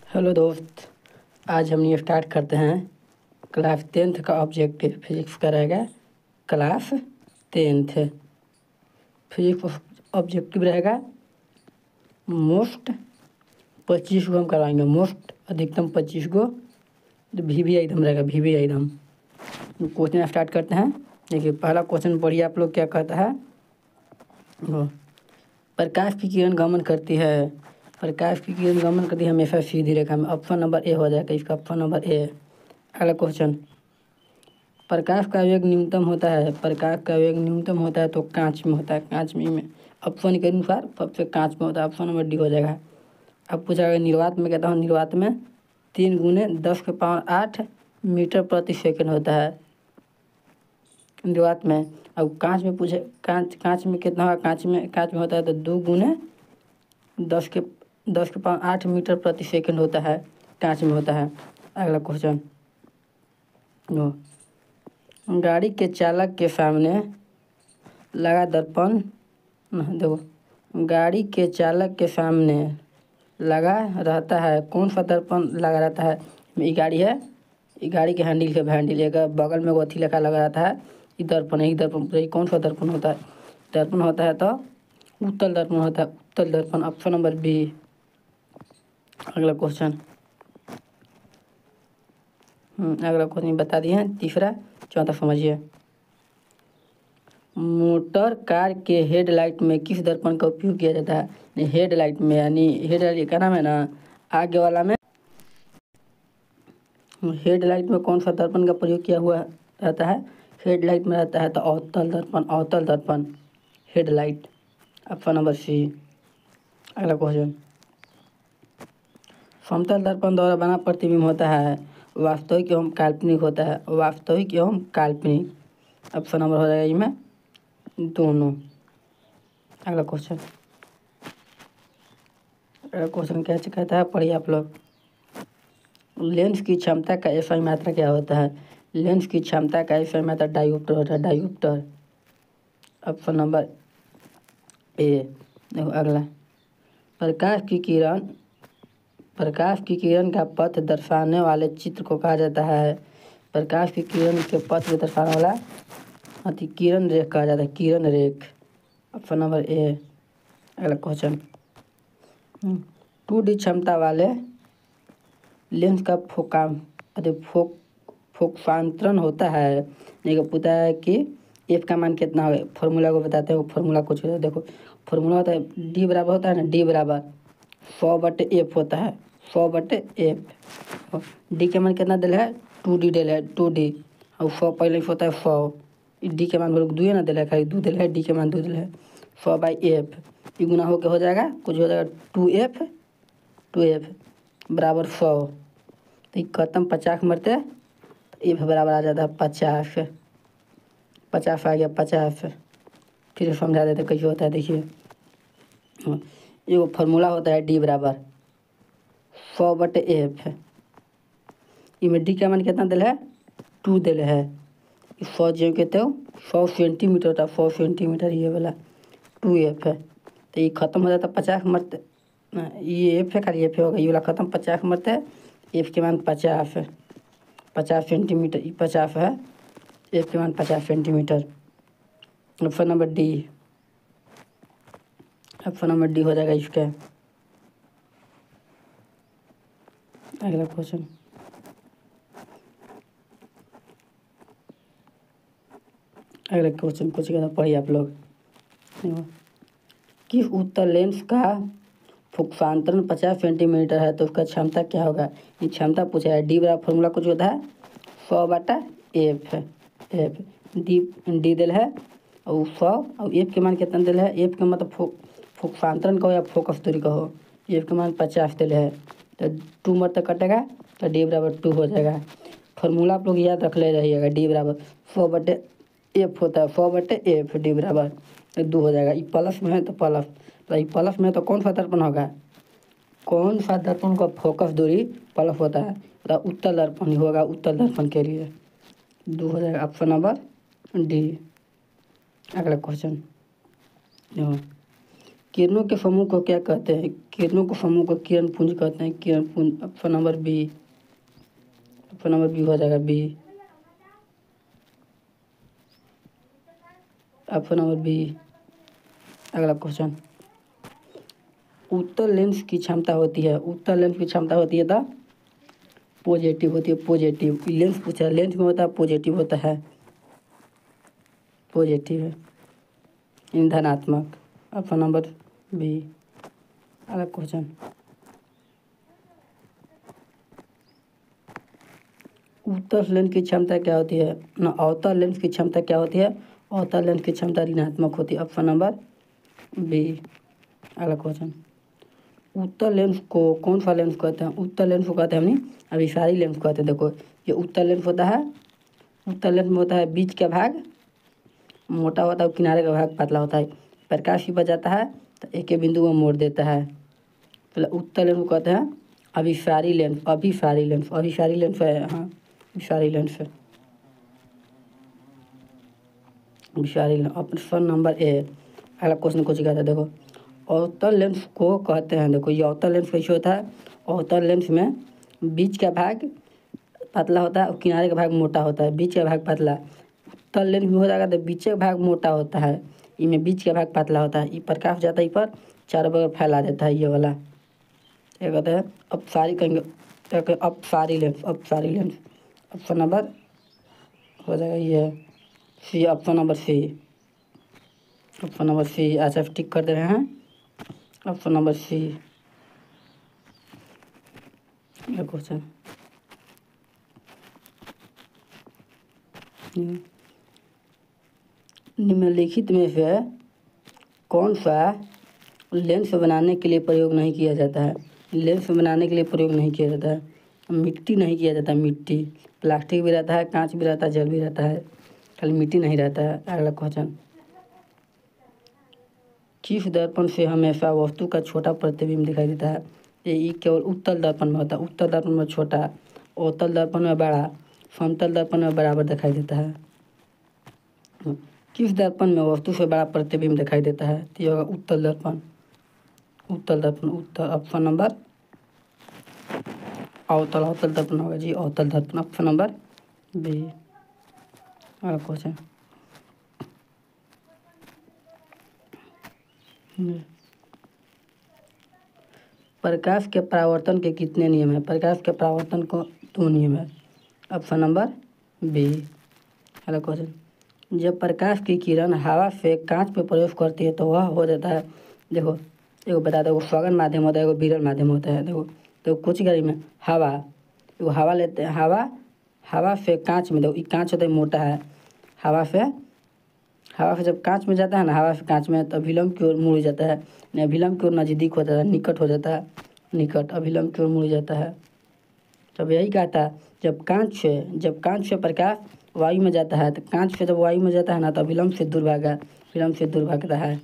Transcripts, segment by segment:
Hello दोस्त, आज हम ये स्टार्ट करते हैं। क्लास 10th का ऑब्जेक्टिव फिजिक्स का रहेगा। क्लास 10th फिजिक्स ऑब्जेक्टिव रहेगा मोस्ट 25 को हम करवाएंगे। मोस्ट अधिकतम 25 को भी एकदम रहेगा। भी एकदम क्वेश्चन स्टार्ट करते हैं। देखिए पहला क्वेश्चन पढ़िए आप लोग क्या कहता है। प्रकाश की किरण गमन करती है। प्रकाश की किरण गमन करती है हमेशा सीधी रेखा में। ऑप्शन नंबर ए हो जाएगा इसका। Option number A. अगला क्वेश्चन, प्रकाश का वेग न्यूनतम होता है। प्रकाश का वेग न्यूनतम होता है तो कांच में होता है। कांच में ऑप्शन के अनुसार सबसे कांच में होता है। ऑप्शन नंबर डी हो जाएगा। अब पूछा गया निर्वात में, कहता हूँ निर्वात में 3 × 10⁸ मीटर प्रति सेकंड होता है निर्वात में। अब कांच में पूछे, कांच में कितना होगा। कांच में होता है तो 2 × 10⁸ मीटर प्रति सेकंड होता है। कांच में होता है। अगला क्वेश्चन, गाड़ी के चालक के सामने लगा दर्पण, देखो गाड़ी के चालक के सामने लगा रहता है कौन सा दर्पण लगा रहता है। ये गाड़ी है, ये गाड़ी के हैंडल के एक बगल में वो अथी लगा रहता है। ये दर्पण है। ये कौन सा दर्पण होता है। दर्पण होता है तो उत्तल दर्पण होता है। उत्तल दर्पण। Option number B. अगला क्वेश्चन, अगला क्वेश्चन बता दिए हैं। तीसरा चौथा समझिए। मोटर कार के हेडलाइट में किस दर्पण का उपयोग किया जाता है। हेडलाइट में यानी हेडलाइट क्या नाम है ना, आगे वाला में हेडलाइट में कौन सा दर्पण का प्रयोग किया हुआ रहता है। हेडलाइट में रहता है तो अवतल दर्पण। अवतल दर्पण हेडलाइट। ऑप्शन नंबर सी। अगला क्वेश्चन, समतल दर्पण द्वारा बना प्रतिबिंब होता है वास्तविक एवं काल्पनिक होता है। वास्तविक एवं काल्पनिक। ऑप्शन नंबर हो जाएगा इसमें दोनों। अगला क्वेश्चन, क्या कहता है पढ़िए आप लोग। लेंस की क्षमता का एसआई मात्रा क्या होता है। लेंस की क्षमता का एसआई मात्रा डायोप्टर होता है। डायोप्टर। Option number A. देखो अगला, प्रकाश की किरण का पथ दर्शाने वाले चित्र को कहा जाता है। प्रकाश की किरण के पथ को दर्शाने वाला किरण रेख कहा जाता है। किरण रेख। Option number A. अगला क्वेश्चन, 2D क्षमता वाले लेंस का फोकांतरण होता है। देखो पूछा है कि एफ का मान कितना होगा। फॉर्मूला को बताते हैं। वो फॉर्मूला कुछ देखो, फॉर्मूला होता है डी बराबर होता है ना, डी बराबर 100/f होता है। 100/f। डी के मान कितना दिल है, 2D दिल है। 2D और 100 पहले होता है 100। डी के मान लोग 2 ना दिल है, खाली 2 दिल है। डी के मान 2 दिल है। 100/f ये गुना होकर हो जाएगा कुछ हो जाएगा 2f बराबर 100। तो ये खत्म 50 मरते एफ बराबर आ जाता है 50। 50 आ गया 50। फिर समझा देते कैसे होता है। देखिए ये वो फार्मूला होता है डी बराबर 100/f। इसमें डी का मान कितना दिल है, 2 दिल है। 100 जो कहते हो 100 सेंटीमीटर होता है। 100 सेंटीमीटर ये वाला 2f है। तो ये खत्म हो जाता है 50 मरते। ये एफ है, खाली एफ होगा। ये वाला खत्म 50 मरते है। एफ के मान 50 है। 50 सेंटीमीटर 50 है। एफ के मान 50 centimetre. Option number D. Option number D हो जाएगा इसका। अगला क्वेश्चन, कुछ कहना पढ़िए आप लोग। किस उत्तल लेंस का फोकांतरण 50 सेंटीमीटर है तो उसका क्षमता क्या होगा। ये क्षमता पूछा है। डी बराबर फॉर्मूला कुछ होता है 100/f। एफ डी दिल है और 100 और एफ के मान कितना दिल है। एफ का मतलब फोकांतरण कहो या फोकस दूरी कहो। एफ के मान 50 दिल है तो 2 मरते कटेगा तो डी बराबर 2 हो जाएगा। फॉर्मूला आप लोग याद रख ले रहिएगा। डी बराबर 100/f होता है। 100/f डी बराबर 2 हो जाएगा। ये प्लस में है तो प्लस, तो ये प्लस में है तो कौन सा दर्पण होगा। कौन सा दर्पण का फोकस दूरी प्लस होता है तो उत्तल दर्पण ही होगा। उत्तल दर्पण के लिए 2 हो जाएगा। Option number D. अगला क्वेश्चन, किरणों के समूह को क्या कहते हैं? किरणों के समूह को किरण पुंज कहते हैं। किरण पुंज। Option number B. Option number B हो जाएगा बी। Option number B. अगला क्वेश्चन, उत्तल लेंस की क्षमता होती है, उत्तल लेंस की क्षमता होती है द पॉजिटिव होती है, पॉजिटिव। लेंस पूछा, लेंस में होता है पॉजिटिव होता है, पॉजिटिव है, धनात्मक। Option number B. अगला क्वेश्चन, उत्तल लेंस की क्षमता क्या होती है? ना, अवतल लेंस की क्षमता क्या होती है? अवतल लेंस की क्षमता ऋणात्मक होती है। Option number B. अगला क्वेश्चन, उत्तल लेंस को कौन सा लेंस कहते हैं? उत्तल लेंस को कहते हैं हमने अभिसारी लेंस कहते हैं। देखो, ये उत्तल लेंस होता है, उत्तल लेंस में होता है बीच का भाग मोटा होता है और किनारे का भाग पतला होता है। प्रकाश भी बचाता है तो एक ही बिंदु में मोड़ देता है। तो उत्तल लेंस को कहते हैं अभिसारी लेंस। अभिसारी लेंस, अभिसारी लेंस है, हाँ अभिसारी लेंस है, अभिसारी लेंस। Option number A. अगला क्वेश्चन कुछ कहता है, देखो अवतल लेंस को कहते हैं, देखो ये अवतल लेंस कैसे होता है? अवतल लेंस में बीच का भाग पतला होता है और किनारे का भाग मोटा होता है। बीच का भाग पतला, उत्तल लेंस में हो जाएगा तो बीच का भाग मोटा होता है, इनमें बीच का भाग पतला होता है। ये प्रकाश जाता है पर चारों बगल फैला देता है, ये वाला क्या कहते हैं? अपसारी कहेंगे, क्या कहते हैं? अपसारी लेंस, अपसारी लेंस। ऑप्शन नंबर हो जाएगा ये C. Option number C. Option number C. ऐसा टिक कर दे रहे हैं, ऑप्शन नंबर सी। क्वेश्चन, निम्नलिखित में से कौन सा लेंस बनाने के लिए प्रयोग नहीं किया जाता है? लेंस बनाने के लिए प्रयोग नहीं किया जाता है। मिट्टी नहीं किया जाता, मिट्टी। प्लास्टिक भी रहता है, कांच भी रहता है, जल भी रहता है, खाली मिट्टी नहीं रहता है। अगला क्वेश्चन, किस दर्पण से हमेशा वस्तु का छोटा प्रतिबिंब दिखाई देता है? ये केवल उत्तल दर्पण में होता है। उत्तल दर्पण में छोटा, अवतल दर्पण में बड़ा, समतल दर्पण में बराबर दिखाई देता है। किस दर्पण में वस्तु से बड़ा प्रतिबिंब दिखाई देता है? तो ये होगा उत्तल दर्पण। उत्तल दर्पण, उत्तल। ऑप्शन नंबर अवतल, अवतल दर्पण होगा जी, अवतल दर्पण। Option number B. अगला क्वेश्चन, प्रकाश के परावर्तन के कितने नियम हैं? प्रकाश के परावर्तन को 2 नियम है। Option number B. अगला क्वेश्चन, जब प्रकाश की किरण हवा से कांच पे प्रवेश करती है तो वह हो जाता है, देखो एगो बता दो, सघन माध्यम होता है, एगो विरल माध्यम होता है। देखो तो कुछ गाड़ी में हवा, एगो हवा लेते हैं, हवा से कांच में, देखो कांच होता है मोटा है, हवा से जब कांच में जाता है ना, हवा से कांच में, तो अभिलंब की ओर मुड़ जाता है, अभिलंब की ओर नज़दीक होता है, निकट हो जाता है, निकट, अभिलंब की ओर मुड़ जाता है। तब यही कहता है, जब कांच से प्रकाश वायु में जाता है, तो कांच से जब वायु में जाता है ना, तो विलंब से दूर भागता है।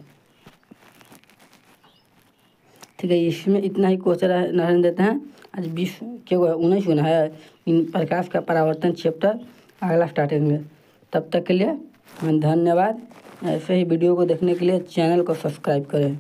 ठीक है, इसमें इतना ही क्वेश्चन रहने देते हैं। आज 20 क्या हुआ, 19 होना है। इन प्रकाश का परावर्तन चैप्टर अगला स्टार्ट करेंगे। तब तक के लिए धन्यवाद। ऐसे ही वीडियो को देखने के लिए चैनल को सब्सक्राइब करें।